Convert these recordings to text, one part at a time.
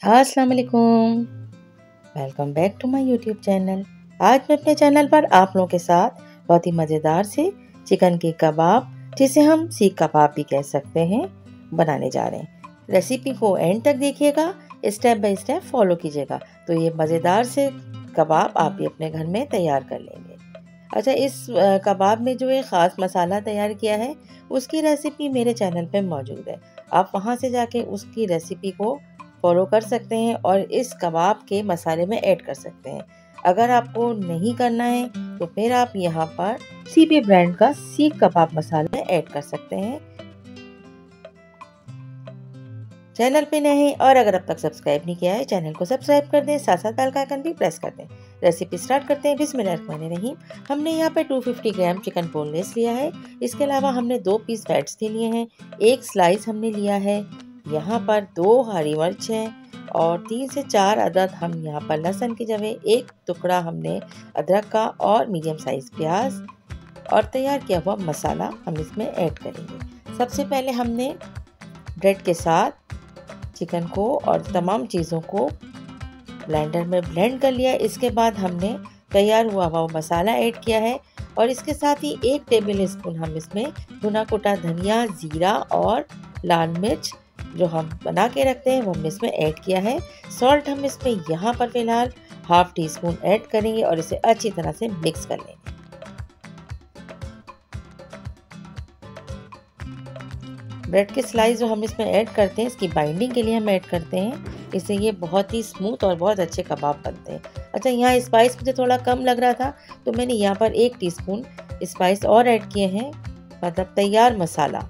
अस्सलाम वालेकुम। Welcome back to my YouTube channel. आज मैं अपने चैनल पर आप लोगों के साथ बहुत ही मज़ेदार से चिकन के कबाब, जिसे हम सीख कबाब भी कह सकते हैं, बनाने जा रहे हैं। रेसिपी को एंड तक देखिएगा, स्टेप बाय स्टेप फॉलो कीजिएगा तो ये मज़ेदार से कबाब आप भी अपने घर में तैयार कर लेंगे। अच्छा, इस कबाब में जो एक ख़ास मसाला तैयार किया है उसकी रेसिपी मेरे चैनल पे मौजूद है। आप वहाँ से जाके उसकी रेसिपी को फॉलो कर सकते हैं और इस कबाब के मसाले में ऐड कर सकते हैं। अगर आपको नहीं करना है तो फिर आप यहाँ पर सीपी ब्रांड का सीख कबाब मसाला ऐड कर सकते हैं। चैनल पे नए हैं और अगर अब तक सब्सक्राइब नहीं किया है चैनल को सब्सक्राइब कर दें, साथ साथ बेल का आइकन भी प्रेस कर दें। रेसिपी स्टार्ट करते हैं। बिस्मिल्लाहिर्रहमानिर्रहीम। हमने यहाँ पे 250 ग्राम चिकन बोनलेस लिया है। इसके अलावा हमने 2 पीस फैट्स के लिए हैं, 1 स्लाइस हमने लिया है। यहाँ पर 2 हरी मिर्च हैं और 3 से 4 अदद हम यहाँ पर लहसुन की जगह 1 टुकड़ा हमने अदरक का और मीडियम साइज प्याज और तैयार किया हुआ मसाला हम इसमें ऐड करेंगे। सबसे पहले हमने ब्रेड के साथ चिकन को और तमाम चीज़ों को ब्लेंडर में ब्लेंड कर लिया। इसके बाद हमने तैयार हुआ वो मसाला ऐड किया है और इसके साथ ही 1 टेबल स्पून हम इसमें भुना कुटा धनिया, जीरा और लाल मिर्च जो हम बना के रखते हैं वो हमने इसमें ऐड किया है। सॉल्ट हम इसमें यहाँ पर फिलहाल हाफ टी स्पून ऐड करेंगे और इसे अच्छी तरह से मिक्स कर लेंगे। ब्रेड के स्लाइस जो हम इसमें ऐड करते हैं इसकी बाइंडिंग के लिए हम ऐड करते हैं, इससे ये बहुत ही स्मूथ और बहुत अच्छे कबाब बनते हैं। अच्छा, यहाँ स्पाइस मुझे थोड़ा कम लग रहा था तो मैंने यहाँ पर 1 टीस्पून स्पाइस और ऐड किए हैं, मतलब तैयार मसाला।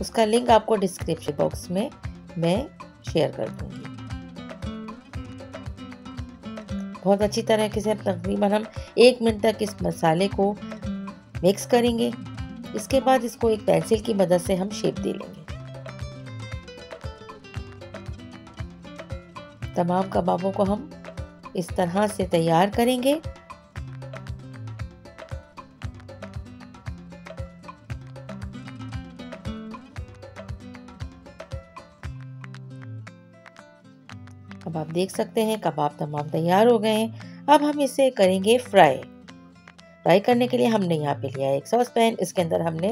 उसका लिंक आपको डिस्क्रिप्शन बॉक्स में मैं शेयर कर दूँगी। बहुत अच्छी तरीके से तकरीबन हम 1 मिनट तक इस मसाले को मिक्स करेंगे। इसके बाद इसको एक पेंसिल की मदद से हम शेप दे लेंगे। तमाम कबाबों को हम इस तरह से तैयार करेंगे। अब आप देख सकते हैं कबाब तमाम तैयार हो गए हैं। अब हम इसे करेंगे फ्राई। फ्राई करने के लिए हमने यहाँ पे लिया है एक सॉस पैन। इसके अंदर हमने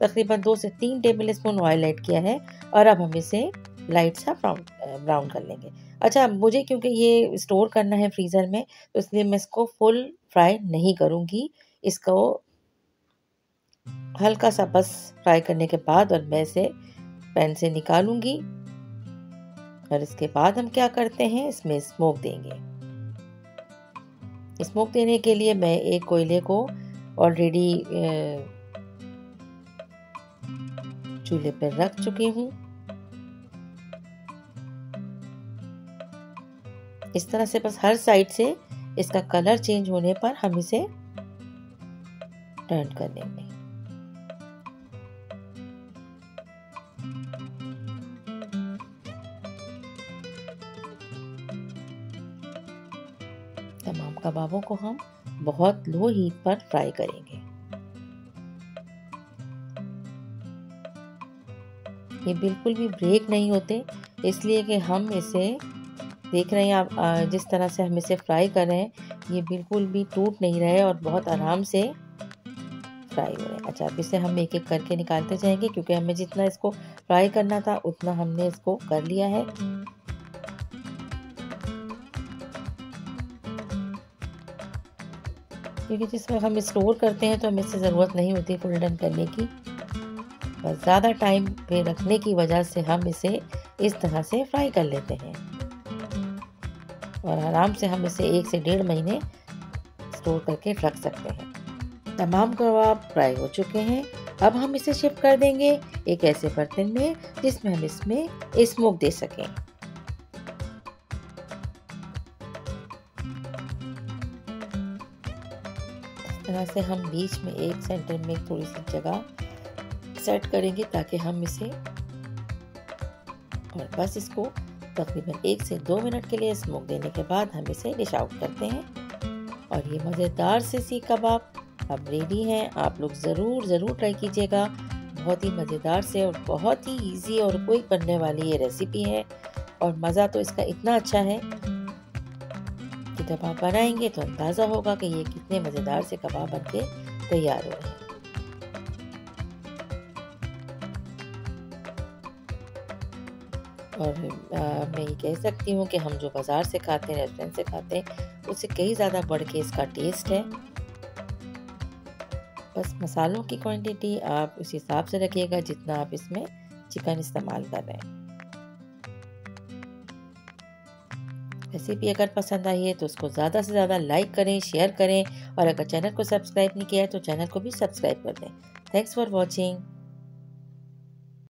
तकरीबन 2 से 3 टेबल स्पून ऑयल ऐड किया है और अब हम इसे लाइट सा ब्राउन कर लेंगे। अच्छा, मुझे क्योंकि ये स्टोर करना है फ्रीज़र में तो इसलिए मैं इसको फुल फ्राई नहीं करूँगी। इसको हल्का सा बस फ्राई करने के बाद और मैं इसे पैन से निकालूंगी और इसके बाद हम क्या करते हैं, इसमें स्मोक देंगे। स्मोक देने के लिए मैं एक कोयले को ऑलरेडी चूल्हे पर रख चुकी हूँ। इस तरह से बस हर साइड से इसका कलर चेंज होने पर हम इसे टर्न कर लेंगे। तमाम कबाबों को हम बहुत लो हीट पर फ्राई करेंगे। ये बिल्कुल भी ब्रेक नहीं होते, इसलिए कि हम इसे देख रहे हैं आप जिस तरह से हम इसे फ्राई कर रहे हैं ये बिल्कुल भी टूट नहीं रहे और बहुत आराम से फ्राई हो रहे हैं। अच्छा, अब इसे हम एक एक करके निकालते जाएंगे क्योंकि हमें जितना इसको फ्राई करना था उतना हमने इसको कर लिया है। क्योंकि जिसमें हम स्टोर करते हैं तो हमें इससे ज़रूरत नहीं होती फुल डन करने की, बस ज़्यादा टाइम पे रखने की वजह से हम इसे इस तरह से फ्राई कर लेते हैं और आराम से हम इसे 1 से 1.5 महीने स्टोर करके रख सकते हैं। तमाम कबाब फ्राई हो चुके हैं। अब हम इसे शिफ्ट कर देंगे एक ऐसे बर्तन में जिसमें हम इसमें स्मोक दे सकें। तरह से हम बीच में एक सेंटर में थोड़ी सी जगह सेट करेंगे ताकि हम इसे और बस इसको तकरीबन 1 से 2 मिनट के लिए स्मोक देने के बाद हम इसे डिश आउट करते हैं और ये मज़ेदार से सीख कबाब अब रेडी हैं। आप लोग ज़रूर ट्राई कीजिएगा, बहुत ही मज़ेदार से और बहुत ही इजी और क्विक बनने वाली ये रेसिपी है। और मज़ा तो इसका इतना अच्छा है कि जब आप बनाएंगे तो अंदाज़ा होगा कि ये कितने मज़ेदार से कबाब बनके तैयार हो रहे हैं। और मैं ये कह सकती हूँ कि हम जो बाज़ार से खाते हैं, रेस्टोरेंट से खाते हैं, उससे कई ज़्यादा बढ़ के इसका टेस्ट है। बस मसालों की क्वांटिटी आप उस हिसाब से रखिएगा जितना आप इसमें चिकन इस्तेमाल कर रहे हैं। रेसिपी अगर पसंद आई है तो उसको ज़्यादा से ज़्यादा लाइक करें, शेयर करें और अगर चैनल को सब्सक्राइब नहीं किया है तो चैनल को भी सब्सक्राइब कर दें। Thanks for watching.